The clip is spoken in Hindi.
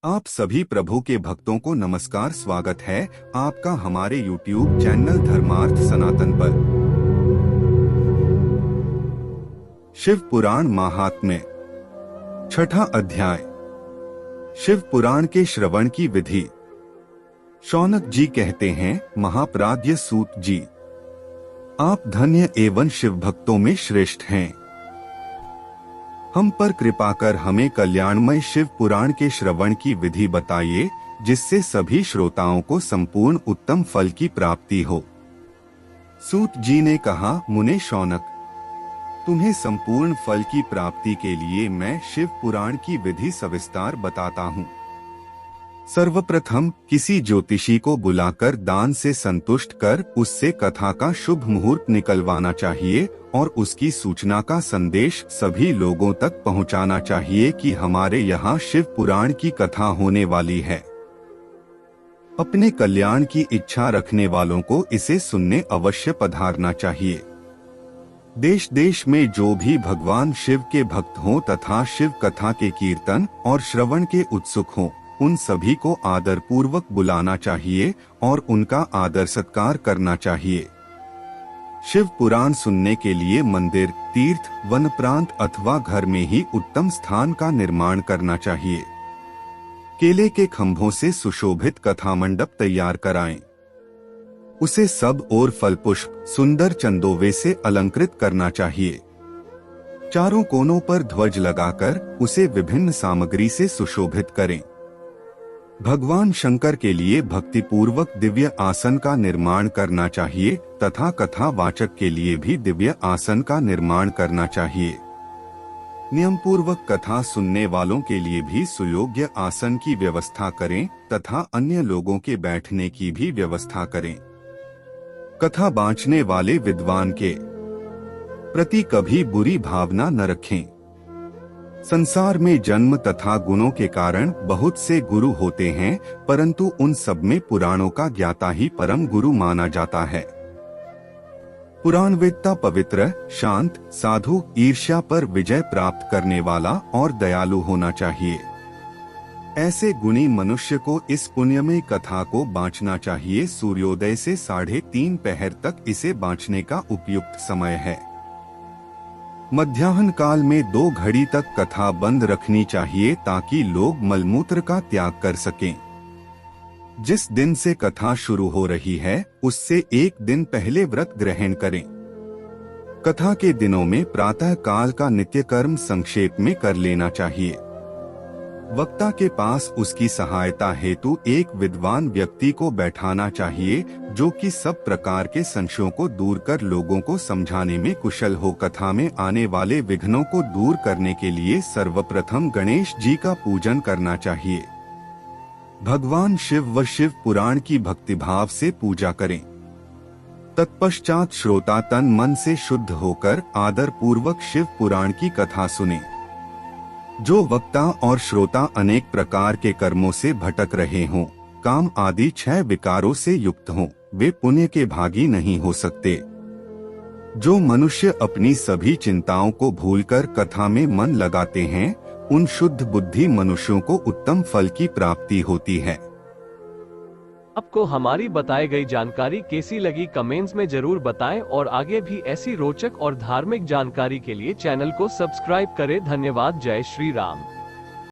आप सभी प्रभु के भक्तों को नमस्कार। स्वागत है आपका हमारे YouTube चैनल धर्मार्थ सनातन पर। शिव पुराण महात्म्य, छठा अध्याय। शिव पुराण के श्रवण की विधि। शौनक जी कहते हैं, महाप्राज्य सूत जी, आप धन्य एवं शिव भक्तों में श्रेष्ठ हैं। हम पर कृपा कर हमें कल्याणमय शिव पुराण के श्रवण की विधि बताइए, जिससे सभी श्रोताओं को संपूर्ण उत्तम फल की प्राप्ति हो। सूत जी ने कहा, मुने शौनक, तुम्हें संपूर्ण फल की प्राप्ति के लिए मैं शिव पुराण की विधि सविस्तार बताता हूँ। सर्वप्रथम किसी ज्योतिषी को बुलाकर दान से संतुष्ट कर उससे कथा का शुभ मुहूर्त निकलवाना चाहिए और उसकी सूचना का संदेश सभी लोगों तक पहुंचाना चाहिए कि हमारे यहाँ शिव पुराण की कथा होने वाली है। अपने कल्याण की इच्छा रखने वालों को इसे सुनने अवश्य पधारना चाहिए। देश देश में जो भी भगवान शिव के भक्त हों तथा शिव कथा के कीर्तन और श्रवण के उत्सुक हों, उन सभी को आदर पूर्वक बुलाना चाहिए और उनका आदर सत्कार करना चाहिए। शिव पुराण सुनने के लिए मंदिर, तीर्थ, वन प्रांत अथवा घर में ही उत्तम स्थान का निर्माण करना चाहिए। केले के खंभों से सुशोभित कथा मंडप तैयार कराएं। उसे सब और फल पुष्प सुंदर चंदोवे से अलंकृत करना चाहिए। चारों कोनों पर ध्वज लगाकर उसे विभिन्न सामग्री से सुशोभित करें। भगवान शंकर के लिए भक्तिपूर्वक दिव्य आसन का निर्माण करना चाहिए तथा कथा वाचक के लिए भी दिव्य आसन का निर्माण करना चाहिए। नियम पूर्वक कथा सुनने वालों के लिए भी सुयोग्य आसन की व्यवस्था करें तथा अन्य लोगों के बैठने की भी व्यवस्था करें। कथा बांचने वाले विद्वान के प्रति कभी बुरी भावना न रखें। संसार में जन्म तथा गुणों के कारण बहुत से गुरु होते हैं, परंतु उन सब में पुराणों का ज्ञाता ही परम गुरु माना जाता है। पुराणवेत्ता पवित्र, शांत, साधु, ईर्ष्या पर विजय प्राप्त करने वाला और दयालु होना चाहिए। ऐसे गुणी मनुष्य को इस पुण्यमय कथा को बांचना चाहिए। सूर्योदय से 3:30 पहर तक इसे बांचने का उपयुक्त समय है। मध्याह्न काल में 2 घड़ी तक कथा बंद रखनी चाहिए ताकि लोग मलमूत्र का त्याग कर सकें। जिस दिन से कथा शुरू हो रही है उससे 1 दिन पहले व्रत ग्रहण करें। कथा के दिनों में प्रातः काल का नित्य कर्म संक्षेप में कर लेना चाहिए। वक्ता के पास उसकी सहायता हेतु एक विद्वान व्यक्ति को बैठाना चाहिए, जो कि सब प्रकार के संशयों को दूर कर लोगों को समझाने में कुशल हो। कथा में आने वाले विघ्नों को दूर करने के लिए सर्वप्रथम गणेश जी का पूजन करना चाहिए। भगवान शिव व शिव पुराण की भक्तिभाव से पूजा करें। तत्पश्चात श्रोता तन मन से शुद्ध होकर आदर पूर्वक शिव पुराण की कथा सुने। जो वक्ता और श्रोता अनेक प्रकार के कर्मों से भटक रहे हों, काम आदि 6 विकारों से युक्त हों, वे पुण्य के भागी नहीं हो सकते। जो मनुष्य अपनी सभी चिंताओं को भूलकर कथा में मन लगाते हैं, उन शुद्ध बुद्धि मनुष्यों को उत्तम फल की प्राप्ति होती है। आपको हमारी बताई गई जानकारी कैसी लगी कमेंट्स में जरूर बताएं और आगे भी ऐसी रोचक और धार्मिक जानकारी के लिए चैनल को सब्सक्राइब करें। धन्यवाद। जय श्री राम।